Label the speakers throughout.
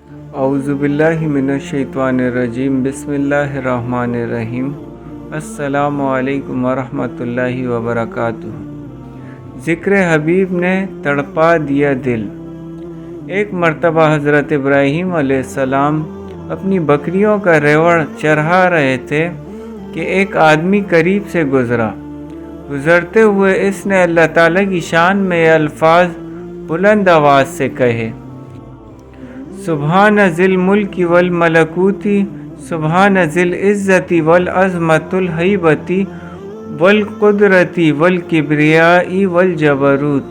Speaker 1: اعوذ باللہ من الشیطان الرجیم بسم اللہ الرحمن الرحیم السلام علیکم ورحمۃ اللہ وبرکاتہ۔ ذکر حبیب نے تڑپا دیا دل۔ ایک مرتبہ حضرت ابراہیم علیہ السلام اپنی بکریوں کا ریوڑ چرہا رہے تھے کہ ایک آدمی قریب سے گزرا۔ گزرتے ہوئے اس نے اللہ تعالیٰ کی شان میں یہ الفاظ بلند آواز سے کہے: سبحان ذی الملک والملکوت سبحان ذی العزت والعظمت الہیبت والقدرت والکبریاء والجبروت۔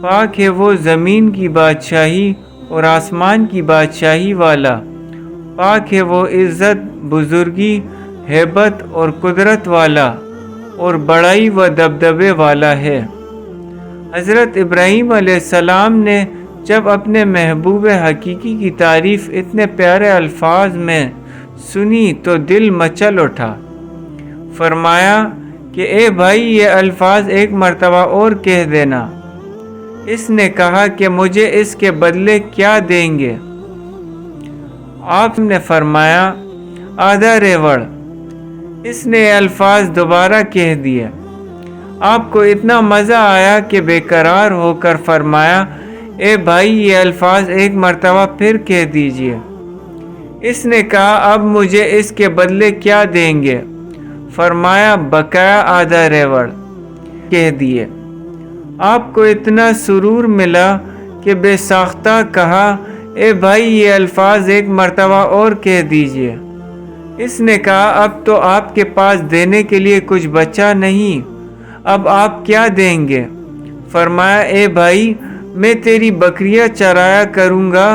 Speaker 1: پاک ہے وہ زمین کی بادشاہی اور آسمان کی بادشاہی والا، پاک ہے وہ عزت، بزرگی، ہیبت اور قدرت والا اور بڑائی و دبدبے والا ہے۔ حضرت ابراہیم علیہ السلام نے جب اپنے محبوب حقیقی کی تعریف اتنے پیارے الفاظ میں سنی تو دل مچل اٹھا۔ فرمایا کہ اے بھائی، یہ الفاظ ایک مرتبہ اور کہہ دینا۔ اس نے کہا کہ مجھے اس کے بدلے کیا دیں گے؟ آپ نے فرمایا آدھا ریوڑ۔ اس نے یہ الفاظ دوبارہ کہہ دیے۔ آپ کو اتنا مزہ آیا کہ بے قرار ہو کر فرمایا اے بھائی، یہ الفاظ ایک مرتبہ پھر کہہ دیجئے۔ اس نے کہا اب مجھے اس کے بدلے کیا دیں گے؟ فرمایا بقایا آدھا ریوڑ کہہ دیے۔ آپ کو اتنا سرور ملا کہ بے ساختہ کہا اے بھائی، یہ الفاظ ایک مرتبہ اور کہہ دیجئے۔ اس نے کہا اب تو آپ کے پاس دینے کے لیے کچھ بچا نہیں، اب آپ کیا دیں گے؟ فرمایا اے بھائی، میں تیری بکریاں چرایا کروں گا،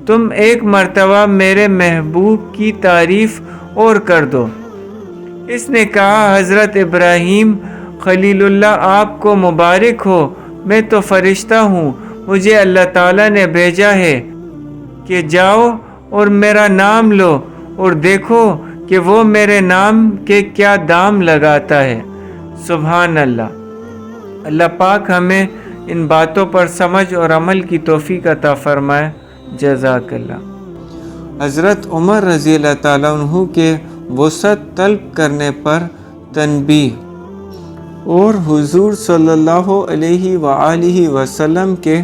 Speaker 1: تم ایک مرتبہ میرے محبوب کی تعریف اور کر دو۔ اس نے کہا حضرت ابراہیم خلیل اللہ، آپ کو مبارک ہو، میں تو فرشتہ ہوں، مجھے اللہ تعالیٰ نے بھیجا ہے کہ جاؤ اور میرا نام لو اور دیکھو کہ وہ میرے نام کے کیا دام لگاتا ہے۔ سبحان اللہ۔ اللہ پاک ہمیں ان باتوں پر سمجھ اور عمل کی توفیق عطا فرمائے۔ جزاک اللہ۔ حضرت عمر رضی اللہ تعالیٰ عنہ کے وسعت طلب کرنے پر تنبیہ اور حضور صلی اللہ علیہ وآلہ وسلم کے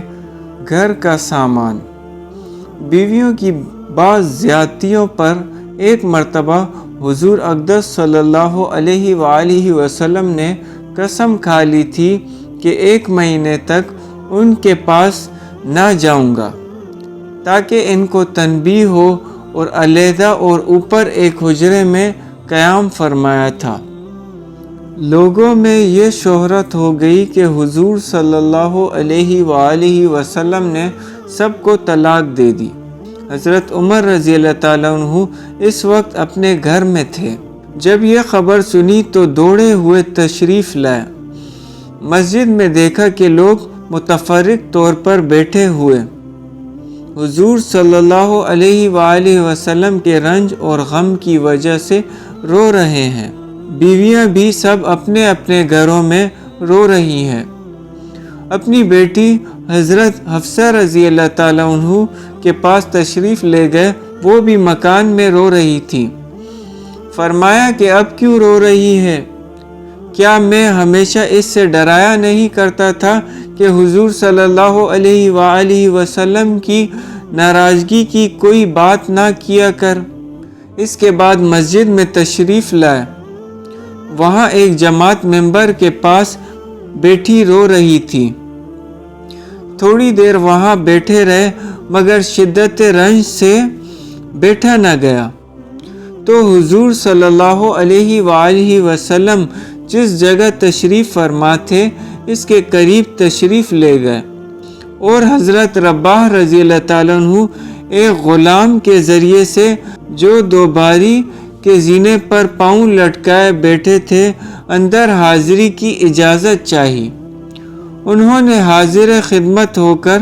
Speaker 1: گھر کا سامان۔ بیویوں کی بعض زیادتیوں پر ایک مرتبہ حضور اقدس صلی اللہ علیہ وآلہ وسلم نے قسم کھا لی تھی کہ 1 مہینے تک ان کے پاس نہ جاؤں گا تاکہ ان کو تنبیہ ہو، اور علیحدہ اور اوپر ایک حجرے میں قیام فرمایا تھا۔ لوگوں میں یہ شہرت ہو گئی کہ حضور صلی اللہ علیہ وآلہ وسلم نے سب کو طلاق دے دی۔ حضرت عمر رضی اللہ تعالیٰ عنہ اس وقت اپنے گھر میں تھے۔ جب یہ خبر سنی تو دوڑے ہوئے تشریف لائے۔ مسجد میں دیکھا کہ لوگ متفرق طور پر بیٹھے ہوئے حضور صلی اللہ علیہ وآلہ وسلم کے رنج اور غم کی وجہ سے رو رہے ہیں۔ بیویاں بھی سب اپنے اپنے گھروں میں رو رہی ہیں۔ اپنی بیٹی حضرت حفصہ رضی اللہ تعالیٰ عنہ کے پاس تشریف لے گئے، وہ بھی مکان میں رو رہی تھی۔ فرمایا کہ اب کیوں رو رہی ہے؟ کیا میں ہمیشہ اس سے ڈرایا نہیں کرتا تھا کہ حضور صلی اللہ علیہ وآلہ وسلم کی ناراضگی کی کوئی بات نہ کیا کر؟ اس کے بعد مسجد میں تشریف لائے۔ وہاں ایک جماعت ممبر کے پاس بیٹھی رو رہی تھی۔ تھوڑی دیر وہاں بیٹھے رہے مگر شدت رنج سے بیٹھا نہ گیا تو حضور صلی اللہ علیہ وآلہ وسلم جس جگہ تشریف فرما تھے اس کے قریب تشریف لے گئے، اور حضرت رباح رضی اللہ تعالیٰ عنہ ایک غلام کے ذریعے سے جو 2 باری کے زینے پر پاؤں لٹکائے بیٹھے تھے اندر حاضری کی اجازت چاہی۔ انہوں نے حاضر خدمت ہو کر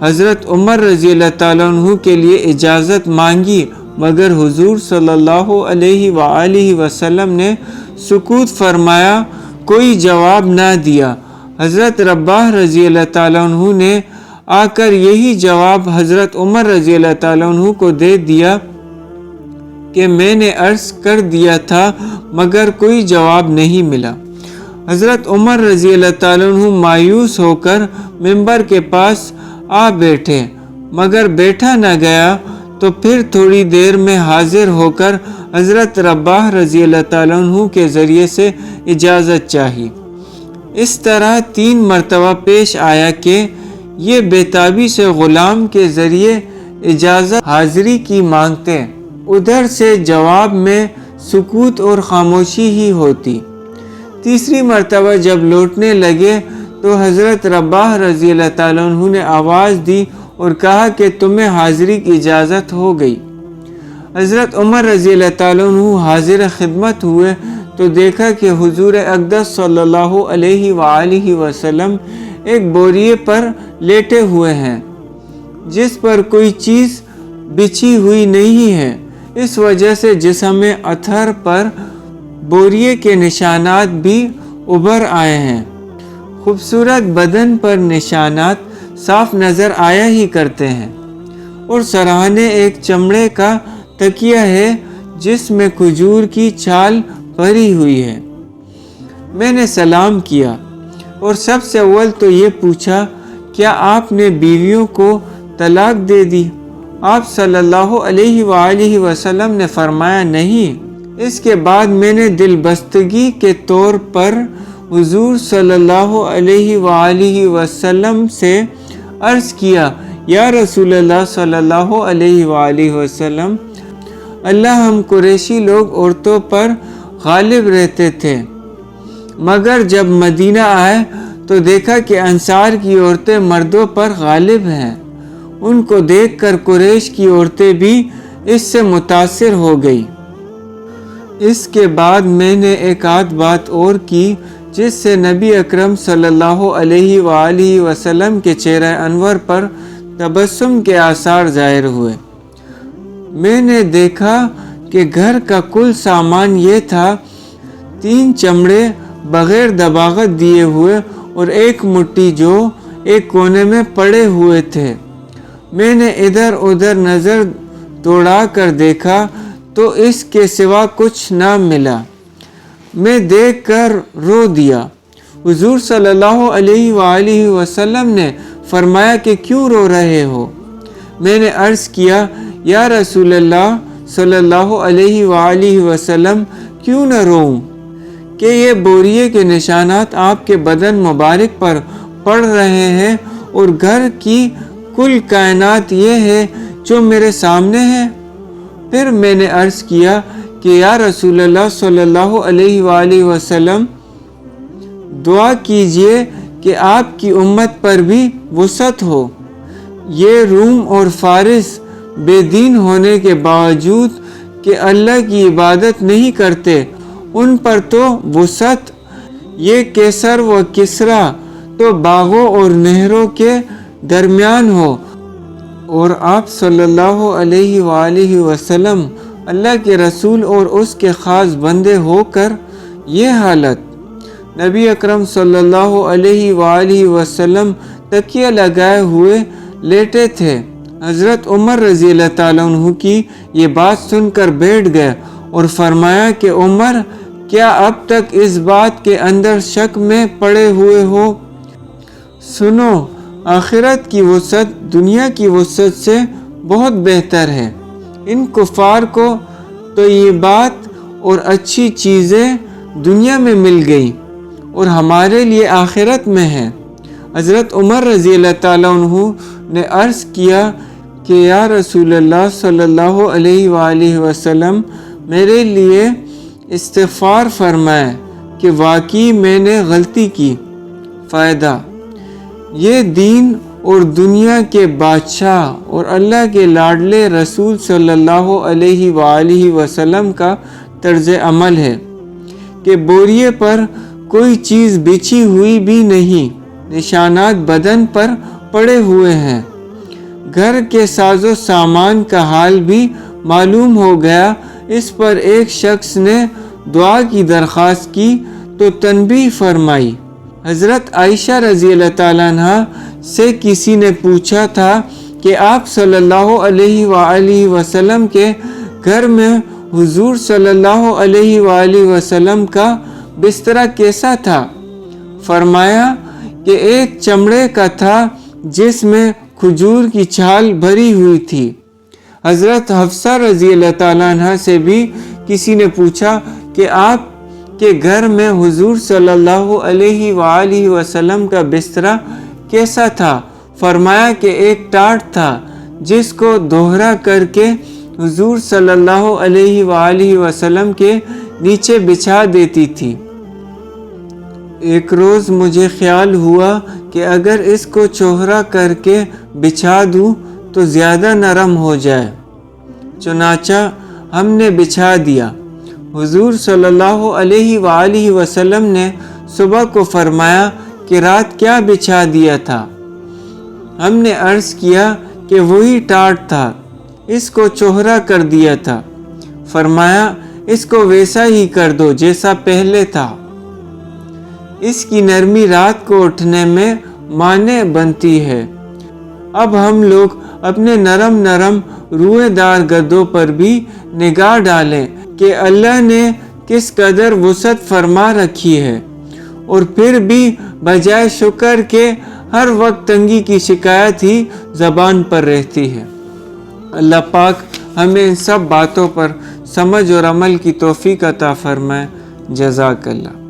Speaker 1: حضرت عمر رضی اللہ تعالیٰ عنہ کے لیے اجازت مانگی، مگر حضور صلی اللہ علیہ وآلہ وسلم نے سکوت فرمایا، کوئی جواب نہ دیا۔ حضرت رباح رضی اللہ تعالیٰ عنہ نے آ کر یہی جواب حضرت عمر رضی اللہ تعالیٰ عنہ کو دے دیا کہ میں نے عرض کر دیا تھا مگر کوئی جواب نہیں ملا۔ حضرت عمر رضی اللہ تعالیٰ عنہ مایوس ہو کر منبر کے پاس آ بیٹھے، مگر بیٹھا نہ گیا تو پھر تھوڑی دیر میں حاضر ہو کر حضرت رباح رضی اللہ تعالیٰ عنہ کے ذریعے سے اجازت چاہی۔ اس طرح 3 مرتبہ پیش آیا کہ یہ بےتابی سے غلام کے ذریعے اجازت حاضری کی مانگتے، ادھر سے جواب میں سکوت اور خاموشی ہی ہوتی۔ تیسری مرتبہ جب لوٹنے لگے تو حضرت رباح رضی اللہ تعالیٰ عنہ نے آواز دی اور کہا کہ تمہیں حاضری کی اجازت ہو گئی۔ حضرت عمر رضی اللہ تعالیٰ عنہ حاضر خدمت ہوئے تو دیکھا کہ حضور اقدس صلی اللہ علیہ وآلہ وسلم ایک بوریے پر لیٹے ہوئے ہیں جس پر کوئی چیز بچھی ہوئی نہیں ہے، اس وجہ سے جسم اطہر پر بوریے کے نشانات بھی ابھر آئے ہیں۔ خوبصورت بدن پر نشانات صاف نظر آیا ہی کرتے ہیں، اور سراہنے ایک چمڑے کا تکیہ ہے جس میں کھجور کی چھال بھری ہوئی ہے۔ میں نے سلام کیا اور سب سے اول تو یہ پوچھا کیا آپ نے بیویوں کو طلاق دے دی؟ آپ صلی اللہ علیہ وآلہ وسلم نے فرمایا نہیں۔ اس کے بعد میں نے دل بستگی کے طور پر حضور صلی اللہ علیہ وآلہ وسلم سے عرض کیا، یا رسول اللہ صلی اللہ علیہ وآلہ وسلم، اللہ ہم قریشی لوگ عورتوں پر غالب رہتے تھے، مگر جب مدینہ آئے تو دیکھا کہ انصار کی عورتیں مردوں پر غالب ہیں۔ ان کو دیکھ کر قریش کی عورتیں بھی اس سے متاثر ہو گئی۔ اس کے بعد میں نے ایک آدھ بات اور کی جس سے نبی اکرم صلی اللہ علیہ وآلہ وسلم کے چہرہ انور پر تبسم کے آثار ظاہر ہوئے۔ میں نے دیکھا کہ گھر کا کل سامان یہ تھا، 3 چمڑے بغیر دباغت دیے ہوئے اور ایک مٹھی جو ایک کونے میں پڑے ہوئے تھے۔ میں نے ادھر ادھر نظر دوڑا کر دیکھا تو اس کے سوا کچھ نہ ملا۔ میں دیکھ کر رو دیا۔ حضور صلی اللہ علیہ وآلہ وسلم نے فرمایا کہ کیوں رو رہے ہو؟ میں نے عرض کیا، یا رسول اللہ صلی اللہ علیہ وآلہ وسلم، کیوں نہ روؤں کہ یہ بوریے کے نشانات آپ کے بدن مبارک پر پڑ رہے ہیں اور گھر کی کل کائنات یہ ہے جو میرے سامنے ہے۔ پھر میں نے عرض کیا کہ یا رسول اللہ صلی اللہ علیہ وآلہ وسلم، دعا کیجئے کہ آپ کی امت پر بھی وسعت ہو۔ یہ روم اور فارس بے دین ہونے کے باوجود کہ اللہ کی عبادت نہیں کرتے، ان پر تو وسعت، یہ کیسر و کسرا تو باغوں اور نہروں کے درمیان ہو، اور آپ صلی اللہ علیہ وآلہ وسلم اللہ کے رسول اور اس کے خاص بندے ہو کر یہ حالت۔ نبی اکرم صلی اللہ علیہ وآلہ وسلم تکیہ لگائے ہوئے لیٹے تھے۔ حضرت عمر رضی اللہ تعالیٰ عنہ کی یہ بات سن کر بیٹھ گئے اور فرمایا کہ عمر، کیا اب تک اس بات کے اندر شک میں پڑے ہوئے ہو؟ سنو، آخرت کی وسعت دنیا کی وسعت سے بہت بہتر ہے۔ ان کفار کو تو یہ بات اور اچھی چیزیں دنیا میں مل گئی اور ہمارے لیے آخرت میں ہے۔ حضرت عمر رضی اللہ تعالیٰ عنہ نے عرض کیا کہ یا رسول اللہ صلی اللہ علیہ وآلہ وسلم، میرے لیے استغفار فرمائے کہ واقعی میں نے غلطی کی۔ فائدہ: یہ دین اور دنیا کے بادشاہ اور اللہ کے لاڈلے رسول صلی اللہ علیہ وآلہ وسلم کا طرز عمل ہے کہ بوریے پر کوئی چیز بچھی ہوئی بھی نہیں، نشانات بدن پر پڑے ہوئے ہیں۔ گھر کے ساز و سامان کا حال بھی معلوم ہو گیا۔ اس پر ایک شخص نے دعا کی درخواست کی تو تنبیہ فرمائی۔ حضرت عائشہ رضی اللہ تعالیٰ عنہ سے کسی نے پوچھا تھا کہ آپ صلی اللہ علیہ وآلہ وسلم کے گھر میں حضور صلی اللہ علیہ وآلہ وسلم کا بستر کیسا تھا؟ فرمایا کہ ایک چمڑے کا تھا جس میں کھجور کی چھال بھری ہوئی تھی۔ حضرت حفصہ رضی اللہ تعالیٰ عنہ سے بھی کسی نے پوچھا کہ آپ کے گھر میں حضور صلی اللہ علیہ وآلہ وسلم کا بستر کیسا تھا؟ فرمایا کہ ایک ٹاٹ تھا جس کو دوہرا کر کے حضور صلی اللہ علیہ وآلہ وسلم کے نیچے بچھا دیتی تھی۔ ایک روز مجھے خیال ہوا کہ اگر اس کو چوہرا کر کے بچھا دوں تو زیادہ نرم ہو جائے، چنانچہ ہم نے بچھا دیا۔ حضور صلی اللہ علیہ وآلہ وسلم نے صبح کو فرمایا کہ رات کیا بچھا دیا تھا؟ ہم نے عرض کیا کہ وہی ٹاٹ تھا، اس کو چوہرا کر دیا تھا۔ فرمایا اس کو ویسا ہی کر دو جیسا پہلے تھا، اس کی نرمی رات کو اٹھنے میں مانع بنتی ہے۔ اب ہم لوگ اپنے نرم نرم روئے دار گدوں پر بھی نگاہ ڈالیں کہ اللہ نے کس قدر وسعت فرما رکھی ہے، اور پھر بھی بجائے شکر کے ہر وقت تنگی کی شکایت ہی زبان پر رہتی ہے۔ اللہ پاک ہمیں ان سب باتوں پر سمجھ اور عمل کی توفیق عطا فرمائے۔ جزاک اللہ۔